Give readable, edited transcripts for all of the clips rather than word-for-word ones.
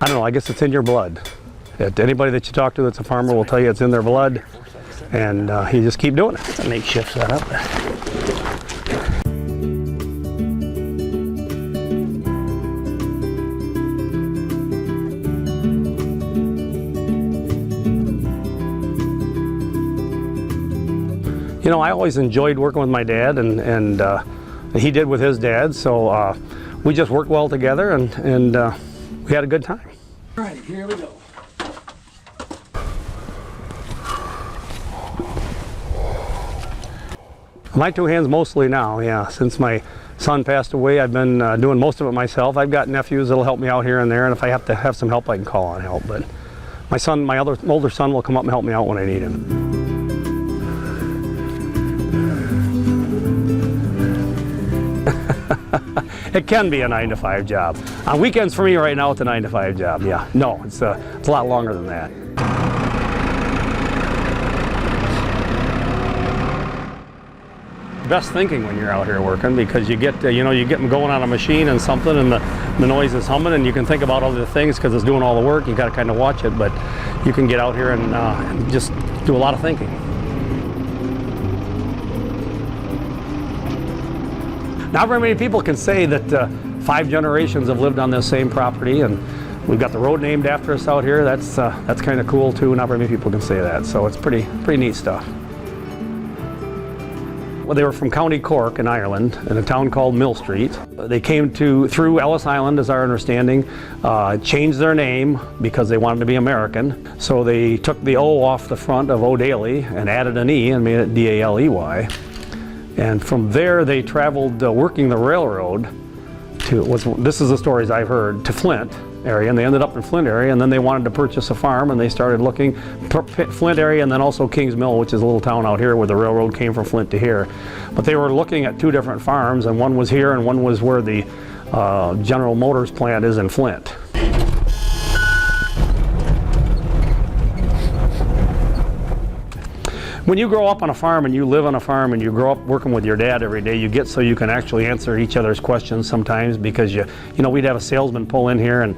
I don't know, I guess it's in your blood. Anybody that you talk to that's a farmer will tell you it's in their blood, and you just keep doing it. It's a makeshift setup. You know, I always enjoyed working with my dad, and he did with his dad, so we just worked well together, and we had a good time. All right, here we go. My two hands mostly now, yeah. Since my son passed away, I've been doing most of it myself. I've got nephews that'll help me out here and there, and if I have to have some help, I can call on help. But my son, my older son, will come up and help me out when I need him. It can be a 9-to-5 job. On weekends for me right now, it's a 9-to-5 job, yeah. No, it's a lot longer than that. Best thinking when you're out here working, because you get you get them going on a machine and something, and the noise is humming, and you can think about other things because it's doing all the work. You got to kind of watch it, but you can get out here and just do a lot of thinking. Not very many people can say that 5 generations have lived on this same property, and we've got the road named after us out here. That's kind of cool too. Not very many people can say that, so it's pretty neat stuff. Well, they were from County Cork in Ireland, in a town called Mill Street. They came through Ellis Island, as our understanding, changed their name because they wanted to be American. So they took the O off the front of O'Daly and added an E and made it D-A-L-E-Y. And from there they traveled working the railroad to, this is the stories I've heard, to Flint area, and they ended up in Flint area, and then they wanted to purchase a farm, and they started looking, Flint area, and then also Kings Mill, which is a little town out here where the railroad came from Flint to here. But they were looking at 2 different farms, and one was here and one was where the General Motors plant is in Flint. When you grow up on a farm and you live on a farm and you grow up working with your dad every day, you get so you can actually answer each other's questions sometimes, because you know, we'd have a salesman pull in here and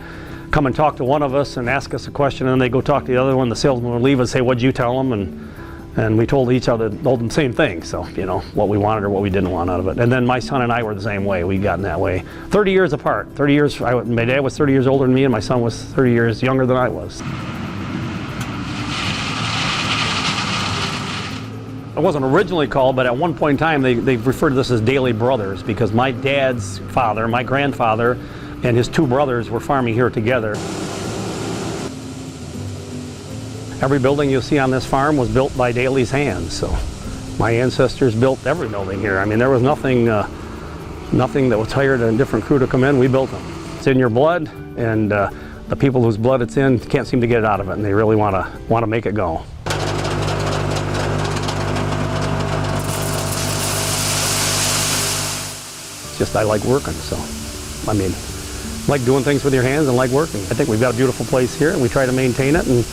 come and talk to one of us and ask us a question, and then they go talk to the other one. The salesman would leave and say, "What'd you tell them?" And we told them the same thing. So, you know, what we wanted or what we didn't want out of it. And then my son and I were the same way. We got in that way. 30 years apart. 30 years. My dad was 30 years older than me, and my son was 30 years younger than I was. It wasn't originally called, but at one point in time they referred to this as Daly Brothers, because my dad's father, my grandfather, and his 2 brothers were farming here together. Every building you'll see on this farm was built by Daly's hands, so my ancestors built every building here. I mean, there was nothing that was hired a different crew to come in. We built them. It's in your blood, and the people whose blood it's in can't seem to get it out of it, and they really want to make it go. Just I like working, so I mean, like doing things with your hands and like working. I think we've got a beautiful place here, and we try to maintain it, and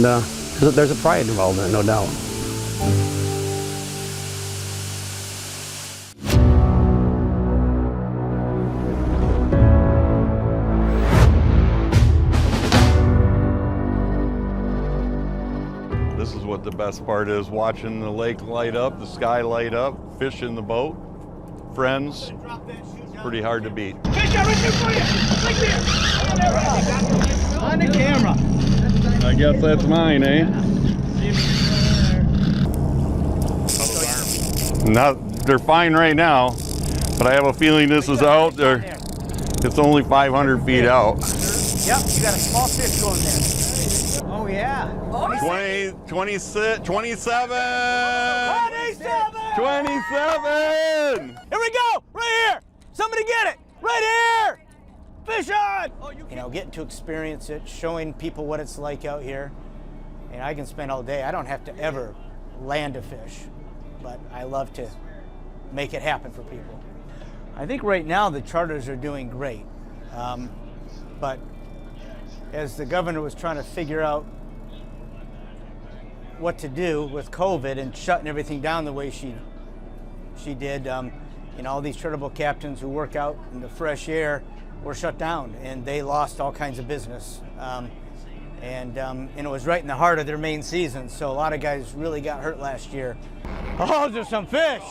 there's a pride involved in it, no doubt. This is what the best part is, watching the lake light up, the sky light up, fish in the boat. Friends, it's pretty hard to beat. On the camera. I guess that's mine, eh? They're fine right now, but I have a feeling this is out there. It's only 500 feet out. Yep, you got a small fish going there. Oh yeah. 20, 26, 27! 27! 27! Here we go! Right here! Somebody get it! Right here! Fish on! You know, getting to experience it, showing people what it's like out here. And I can spend all day. I don't have to ever land a fish, but I love to make it happen for people. I think right now the charters are doing great. But as the governor was trying to figure out what to do with COVID and shutting everything down the way she did, you know, all these charter boat captains who work out in the fresh air were shut down, and they lost all kinds of business. And it was right in the heart of their main season, so a lot of guys really got hurt last year. Oh, there's some fish!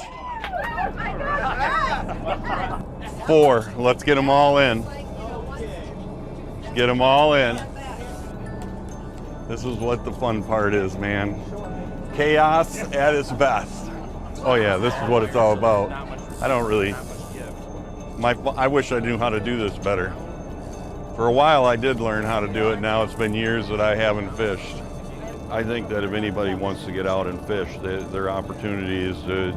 4. Let's get them all in. Get them all in. This is what the fun part is, man. Chaos at its best. Oh yeah, this is what it's all about. I don't really, I wish I knew how to do this better. For a while I did learn how to do it. Now it's been years that I haven't fished. I think that if anybody wants to get out and fish, their opportunity is to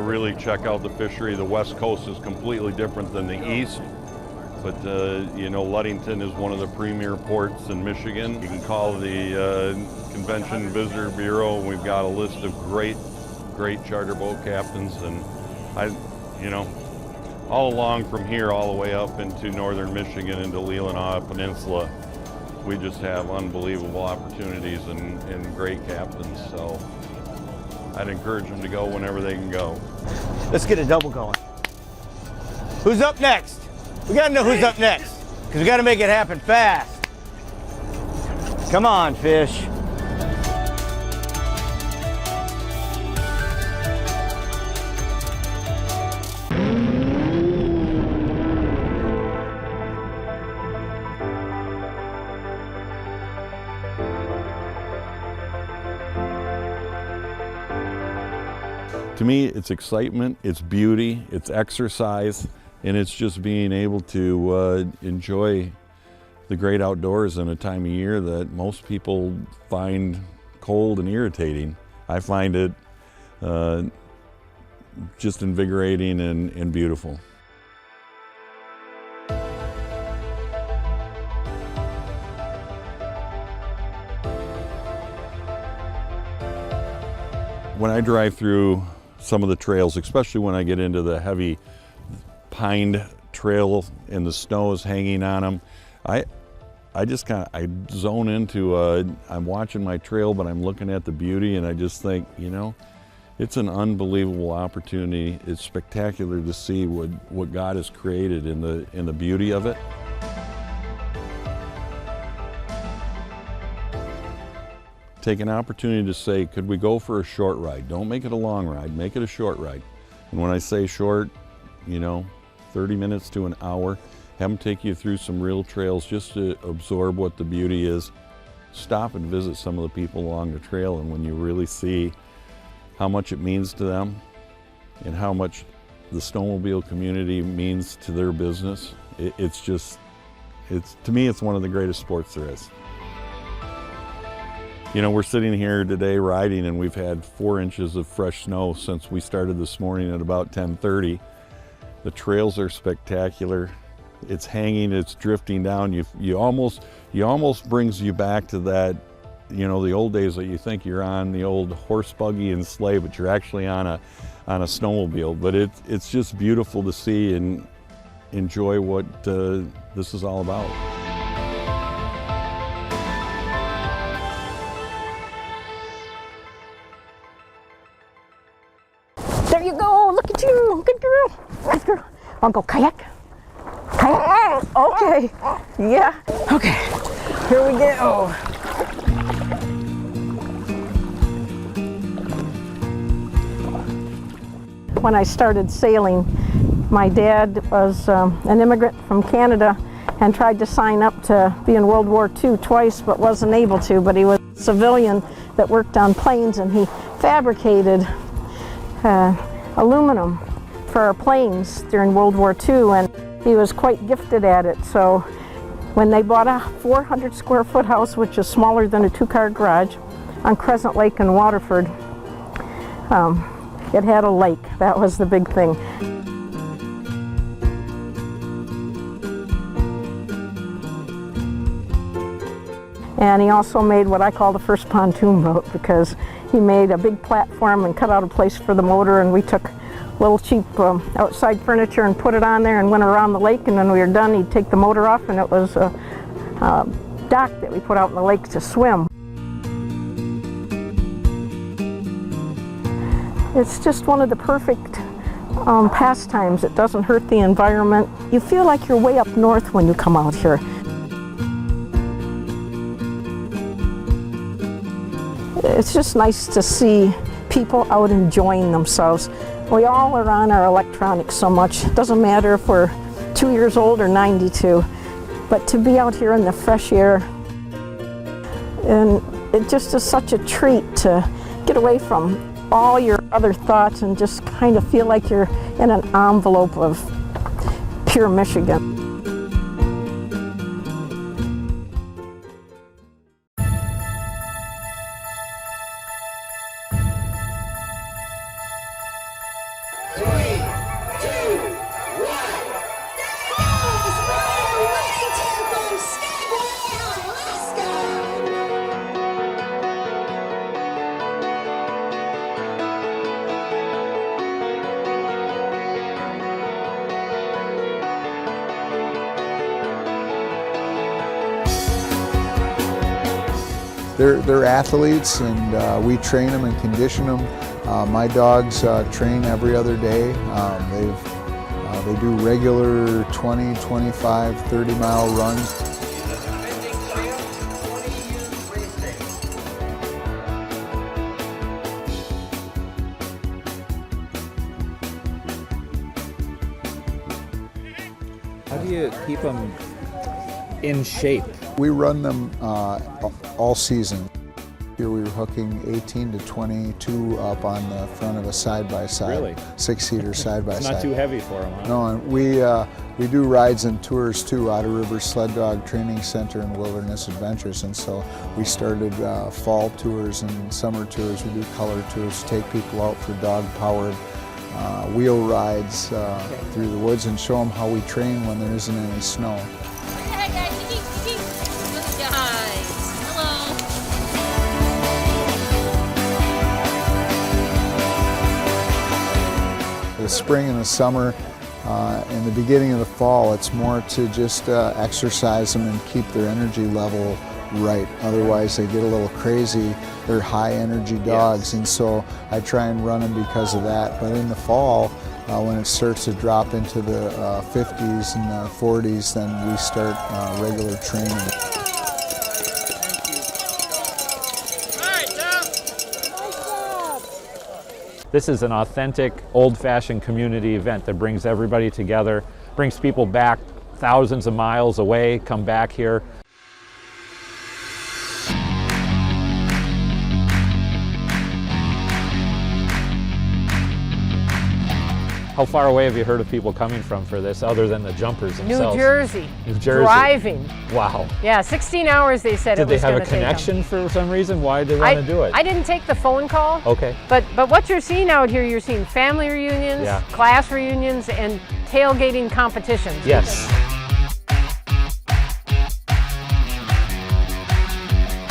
really check out the fishery. The West Coast is completely different than the East. But you know, Ludington is one of the premier ports in Michigan. You can call the Convention Visitor Bureau. We've got a list of great charter boat captains, and you know, all along from here all the way up into northern Michigan, into Leelanau Peninsula, we just have unbelievable opportunities and great captains. So I'd encourage them to go whenever they can go. Let's get a double going. Who's up next? We gotta know who's up next, because we gotta make it happen fast. Come on, fish. To me, it's excitement, it's beauty, it's exercise, and it's just being able to enjoy the great outdoors in a time of year that most people find cold and irritating. I find it just invigorating and beautiful. When I drive through some of the trails, especially when I get into the heavy pined trail and the snow is hanging on them, I just I zone into I'm watching my trail, but I'm looking at the beauty, and I just think, you know, it's an unbelievable opportunity. It's spectacular to see what God has created in the beauty of it. Take an opportunity to say, could we go for a short ride? Don't make it a long ride, make it a short ride. And when I say short, you know, 30 minutes to an hour, have them take you through some real trails just to absorb what the beauty is. Stop and visit some of the people along the trail, and when you really see how much it means to them and how much the snowmobile community means to their business, to me, it's one of the greatest sports there is. You know, we're sitting here today riding, and we've had 4 inches of fresh snow since we started this morning at about 10:30. The trails are spectacular. It's hanging, it's drifting down. You almost brings you back to that, you know, the old days that you think you're on the old horse buggy and sleigh, but you're actually on a snowmobile. But it's just beautiful to see and enjoy what this is all about. There you go, look at you, good girl, good girl. Wanna go kayak? Kayak, okay, yeah, okay, here we go. When I started sailing, my dad was an immigrant from Canada and tried to sign up to be in World War II twice, but wasn't able to. But he was a civilian that worked on planes, and he fabricated aluminum for our planes during World War II, and he was quite gifted at it. So when they bought a 400 square foot house, which is smaller than a 2-car garage, on Crescent Lake in Waterford, it had a lake. That was the big thing. And he also made what I call the first pontoon boat, because he made a big platform and cut out a place for the motor, and we took little cheap outside furniture and put it on there and went around the lake, and when we were done, he'd take the motor off, and it was a dock that we put out in the lake to swim. It's just one of the perfect pastimes. It doesn't hurt the environment. You feel like you're way up north when you come out here. It's just nice to see people out enjoying themselves. We all are on our electronics so much. It doesn't matter if we're 2 years old or 92, but to be out here in the fresh air, and it just is such a treat to get away from all your other thoughts and just kind of feel like you're in an envelope of pure Michigan. They're athletes, and we train them and condition them. My dogs train every other day. They do regular 20, 25, 30-mile runs. How do you keep them in shape? We run them all season. Here we were hooking 18 to 22 up on the front of a side-by-side. Really? 6-seater side-by-side. It's not too heavy for them, huh? No, and we do rides and tours too, Outer River Sled Dog Training Center and Wilderness Adventures, and so we started fall tours and summer tours. We do color tours, take people out for dog-powered wheel rides through the woods and show them how we train when there isn't any snow. Hey guys, good guys. Hello. The spring and the summer and the beginning of the fall, it's more to just exercise them and keep their energy level right. Otherwise they get a little crazy. They're high energy dogs, and so I try and run them because of that. But in the fall, when it starts to drop into the 50s and the 40s, then we start regular training. This is an authentic, old-fashioned community event that brings everybody together, brings people back thousands of miles away, come back here. How far away have you heard of people coming from for this, other than the jumpers themselves? New Jersey. New Jersey. Driving. Wow. Yeah, 16 hours they said Did it was they have going a to take them. connection for some reason? Why did they want to do it? I didn't take the phone call. Okay. But what you're seeing out here, you're seeing family reunions, Yeah. class reunions, and tailgating competitions. Yes.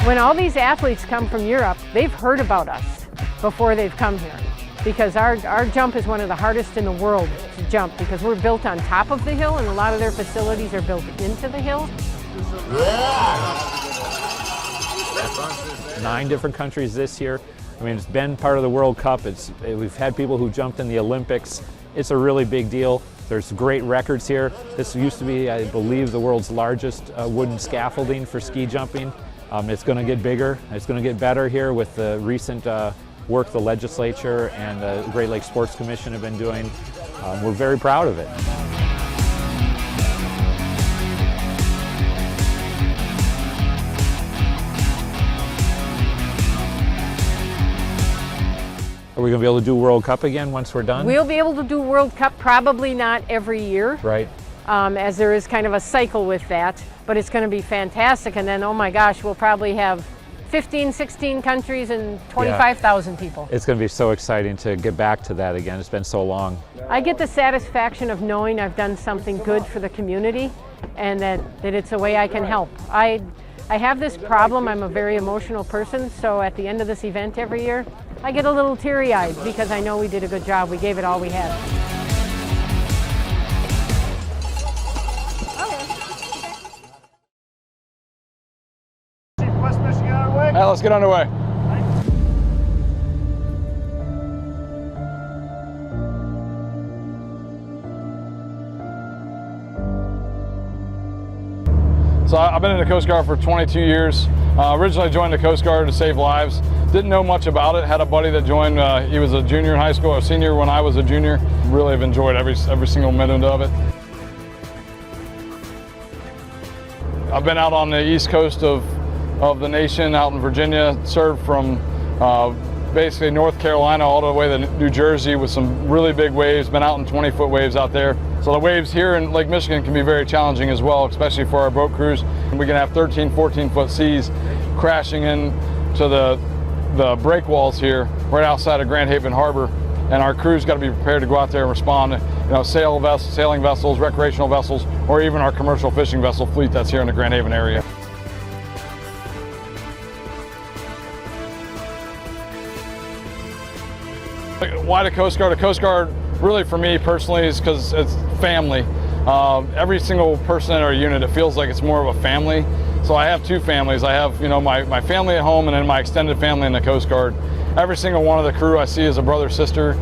When all these athletes come from Europe, they've heard about us before they've come here. Because our jump is one of the hardest in the world to jump, because we're built on top of the hill and a lot of their facilities are built into the hill. 9 different countries this year. I mean, it's been part of the World Cup. We've had people who jumped in the Olympics. It's a really big deal. There's great records here. This used to be, I believe, the world's largest wooden scaffolding for ski jumping. It's going to get bigger. It's going to get better here with the recent work the legislature and the Great Lakes Sports Commission have been doing. We're very proud of it. Are we going to be able to do World Cup again once we're done? We'll be able to do World Cup, probably not every year. Right. As there is kind of a cycle with that, but it's going to be fantastic. And then, oh my gosh, we'll probably have 15, 16 countries and 25,000 people. It's going to be so exciting to get back to that again. It's been so long. I get the satisfaction of knowing I've done something good for the community and that it's a way I can help. I have this problem. I'm a very emotional person, so at the end of this event every year, I get a little teary-eyed because I know we did a good job. We gave it all we had. All right, let's get underway. So I've been in the Coast Guard for 22 years. Originally joined the Coast Guard to save lives. Didn't know much about it. Had a buddy that joined. He was a junior in high school, a senior when I was a junior. Really have enjoyed every single minute of it. I've been out on the east coast of the nation, out in Virginia, served from basically North Carolina all the way to New Jersey with some really big waves. Been out in 20-foot waves out there. So the waves here in Lake Michigan can be very challenging as well, especially for our boat crews. We can have 13, 14-foot seas crashing into the break walls here right outside of Grand Haven Harbor. And our crews got to be prepared to go out there and respond to, sailing vessels, recreational vessels, or even our commercial fishing vessel fleet that's here in the Grand Haven area. Why the Coast Guard? The Coast Guard, really for me personally, is because it's family. Every single person in our unit, it feels like it's more of a family. So I have two families. I have, my family at home and then my extended family in the Coast Guard. Every single one of the crew I see is a brother, sister,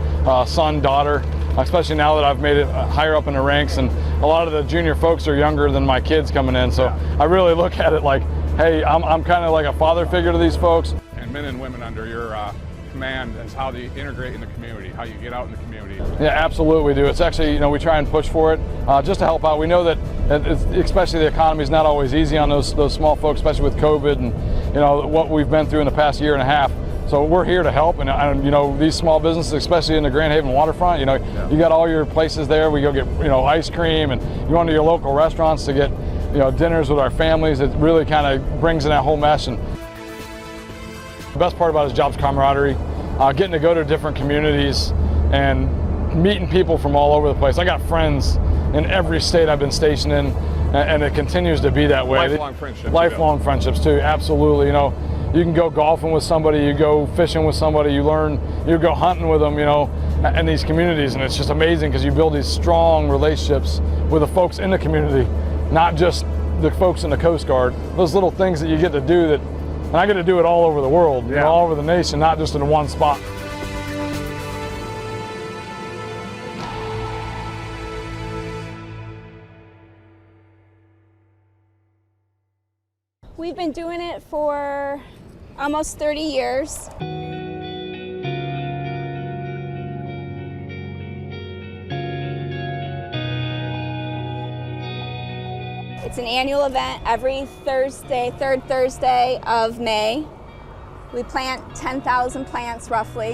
son, daughter, especially now that I've made it higher up in the ranks, and a lot of the junior folks are younger than my kids coming in. So I really look at it like, hey, I'm kind of like a father figure to these folks. And men and women under your command is how they integrate in the community, how you get out in the community. Yeah, absolutely we do. It's actually, we try and push for it just to help out. We know that especially the economy is not always easy on those small folks, especially with COVID and what we've been through in the past year and a half. So we're here to help, and these small businesses, especially in the Grand Haven waterfront, you got all your places there. We go get ice cream, and you go into your local restaurants to get dinners with our families. It really kind of brings in that whole mesh. And the best part about it is jobs camaraderie, getting to go to different communities and meeting people from all over the place. I got friends in every state I've been stationed in, and it continues to be that way. Lifelong friendships. Lifelong friendships too, absolutely. You can go golfing with somebody, you go fishing with somebody, you go hunting with them, in these communities, and it's just amazing because you build these strong relationships with the folks in the community, not just the folks in the Coast Guard. Those little things that you get to do that, and I get to do it all over the world, all over the nation, not just in one spot. We've been doing it for almost 30 years. It's an annual event every Thursday, third Thursday of May. We plant 10,000 plants roughly.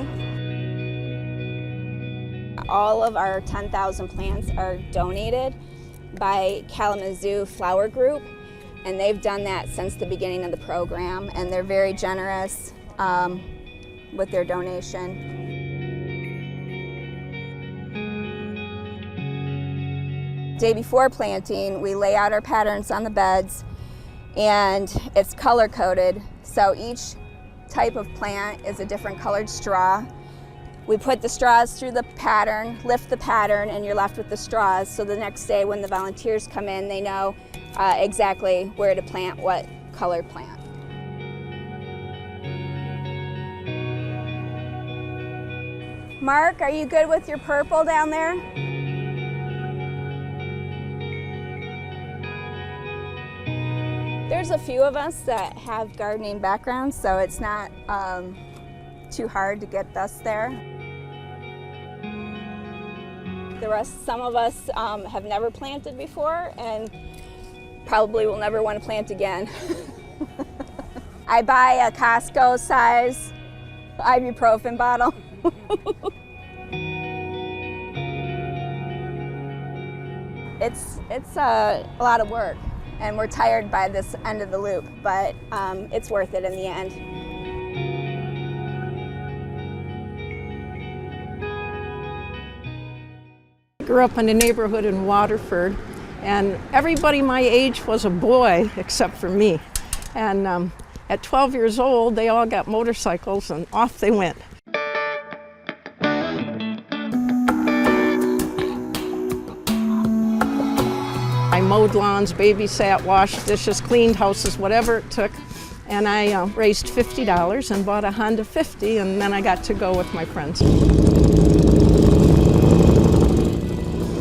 All of our 10,000 plants are donated by Kalamazoo Flower Group. And they've done that since the beginning of the program, and they're very generous with their donation. Day before planting, we lay out our patterns on the beds, and it's color coded. So each type of plant is a different colored straw. We put the straws through the pattern, lift the pattern, and you're left with the straws. So the next day when the volunteers come in, they know exactly where to plant what colored plant. Mark, are you good with your purple down there? There's a few of us that have gardening backgrounds, so it's not too hard to get us there. The rest, some of us have never planted before and probably will never want to plant again. I buy a Costco size ibuprofen bottle. It's a lot of work, and we're tired by this end of the loop, but it's worth it in the end. I grew up in a neighborhood in Waterford, and everybody my age was a boy except for me. And at 12 years old, they all got motorcycles and off they went. I mowed lawns, babysat, washed dishes, cleaned houses, whatever it took. And I raised $50 and bought a Honda 50, and then I got to go with my friends.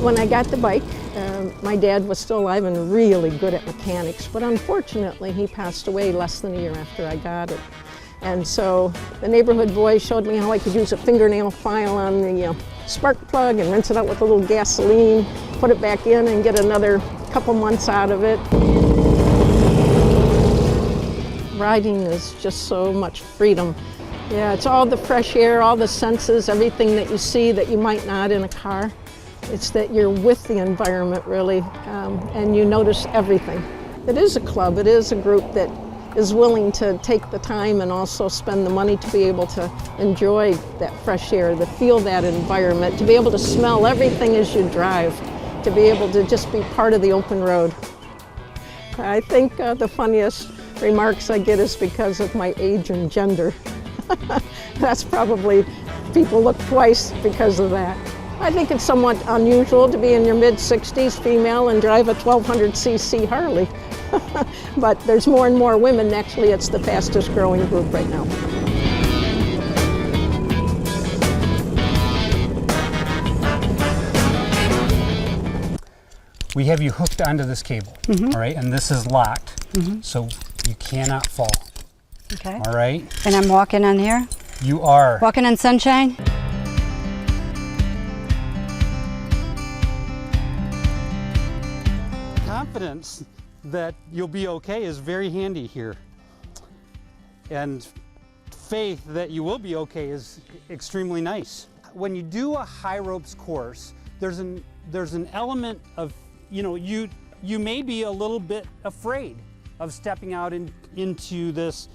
When I got the bike, My dad was still alive and really good at mechanics, but unfortunately he passed away less than a year after I got it. And so the neighborhood boy showed me how I could use a fingernail file on the spark plug and rinse it out with a little gasoline, put it back in and get another couple months out of it. Riding is just so much freedom. Yeah, it's all the fresh air, all the senses, everything that you see that you might not in a car. It's that you're with the environment really, and you notice everything. It is a club, it is a group that is willing to take the time and also spend the money to be able to enjoy that fresh air, to feel that environment, to be able to smell everything as you drive, to be able to just be part of the open road. I think the funniest remarks I get is because of my age and gender. That's probably, people look twice because of that. I think it's somewhat unusual to be in your mid-60s, female, and drive a 1200cc Harley. But there's more and more women. Actually, it's the fastest growing group right now. We have you hooked onto this cable, all right? And this is locked, so you cannot fall. Okay. All right? And I'm walking on here? You are. Walking on sunshine? Confidence that you'll be okay is very handy here. And faith that you will be okay is extremely nice. When you do a high ropes course, there's an element of, you may be a little bit afraid of stepping out into this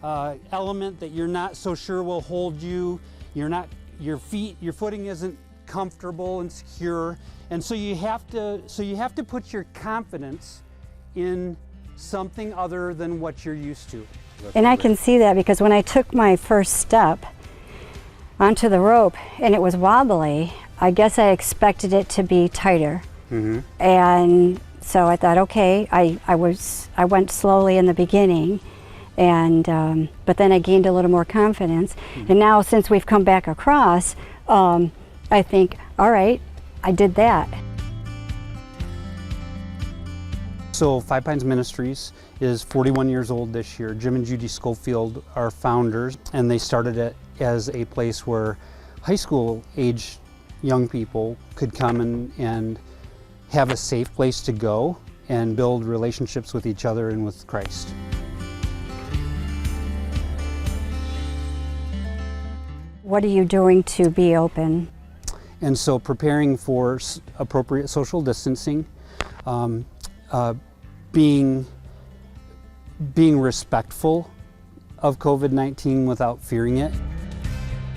element that you're not so sure will hold you. Your footing isn't comfortable and secure, and so you have to put your confidence in something other than what you're used to. And I can see that because when I took my first step onto the rope and it was wobbly, I guess I expected it to be tighter. And so I thought, okay, I went slowly in the beginning, and but then I gained a little more confidence. And now since we've come back across, I think, all right, I did that. So Five Pines Ministries is 41 years old this year. Jim and Judy Schofield are founders, and they started it as a place where high school age young people could come and have a safe place to go and build relationships with each other and with Christ. What are you doing to be open? And so preparing for appropriate social distancing, being respectful of COVID-19 without fearing it.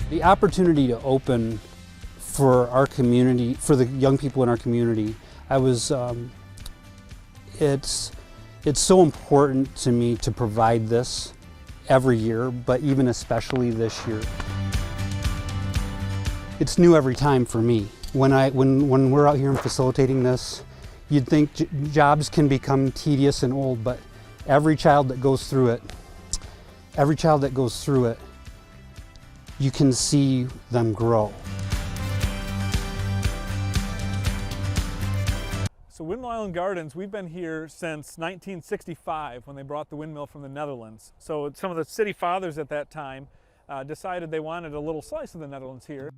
The opportunity to open for our community, for the young people in our community, it's so important to me to provide this every year, but even especially this year. It's new every time for me. When we're out here and facilitating this, you'd think jobs can become tedious and old, but every child that goes through it, you can see them grow. So Windmill Island Gardens, we've been here since 1965 when they brought the windmill from the Netherlands. So some of the city fathers at that time decided they wanted a little slice of the Netherlands here.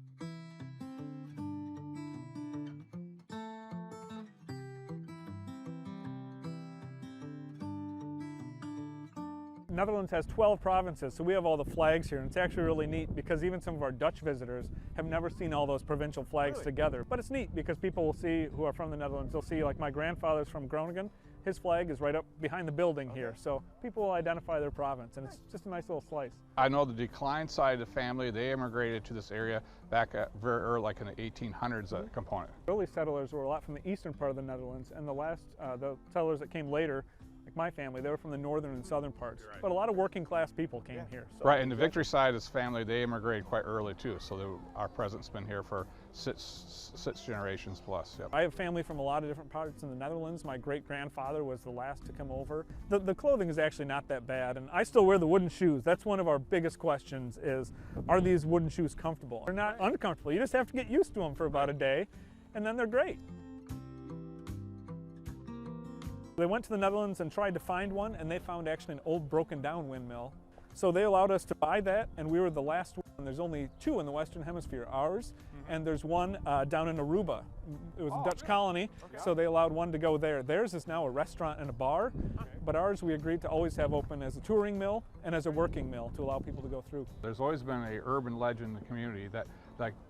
Netherlands has 12 provinces, so we have all the flags here, and it's actually really neat because even some of our Dutch visitors have never seen all those provincial flags together. But it's neat because people will see, who are from the Netherlands, they'll see, like my grandfather's from Groningen, his flag is right up behind the building here, so people will identify their province, and it's just a nice little slice. I know the Decline side of the family, they immigrated to this area back at very early, like in the 1800s, that component. Early settlers were a lot from the eastern part of the Netherlands, and the settlers that came later, like my family, they were from the northern and southern parts. Right. But a lot of working class people came here. So. Right, and the Victory side of this family, they immigrated quite early too, so our presence been here for six generations plus. Yep. I have family from a lot of different parts in the Netherlands. My great-grandfather was the last to come over. The clothing is actually not that bad, and I still wear the wooden shoes. That's one of our biggest questions is, are these wooden shoes comfortable? They're not uncomfortable. You just have to get used to them for about a day, and then they're great. They went to the Netherlands and tried to find one, and they found actually an old broken down windmill. So they allowed us to buy that, and we were the last one. There's only 2 in the Western Hemisphere, ours, and there's one down in Aruba. It was a Dutch colony, so they allowed one to go there. Theirs is now a restaurant and a bar, but ours we agreed to always have open as a touring mill and as a working mill to allow people to go through. There's always been an urban legend in the community that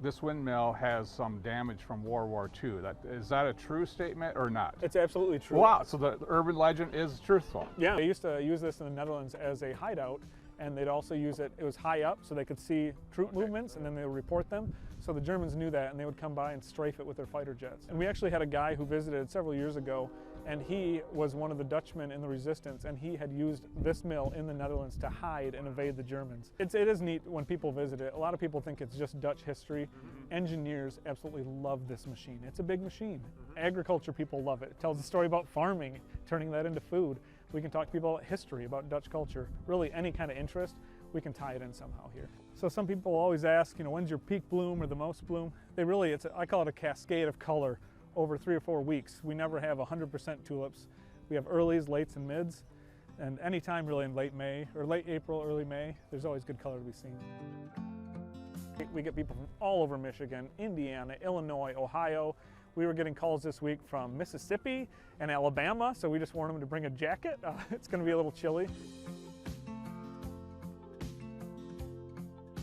this windmill has some damage from World War II. Is that a true statement or not? It's absolutely true. Wow, so the urban legend is truthful. Yeah, they used to use this in the Netherlands as a hideout, and they'd also use it, it was high up so they could see troop movements, and then they would report them. So the Germans knew that, and they would come by and strafe it with their fighter jets. And we actually had a guy who visited several years ago, and he was one of the Dutchmen in the resistance, and he had used this mill in the Netherlands to hide and evade the Germans. It is neat when people visit it. A lot of people think it's just Dutch history. Engineers absolutely love this machine. It's a big machine. Agriculture people love it. It tells a story about farming, turning that into food. We can talk to people about history, about Dutch culture, really any kind of interest, we can tie it in somehow here. So some people always ask, when's your peak bloom or the most bloom? I call it a cascade of color over 3 or 4 weeks. We never have 100% tulips. We have earlies, lates, and mids, and any time really in late May, or late April, early May, there's always good color to be seen. We get people from all over Michigan, Indiana, Illinois, Ohio. We were getting calls this week from Mississippi and Alabama, so we just warned them to bring a jacket. It's going to be a little chilly.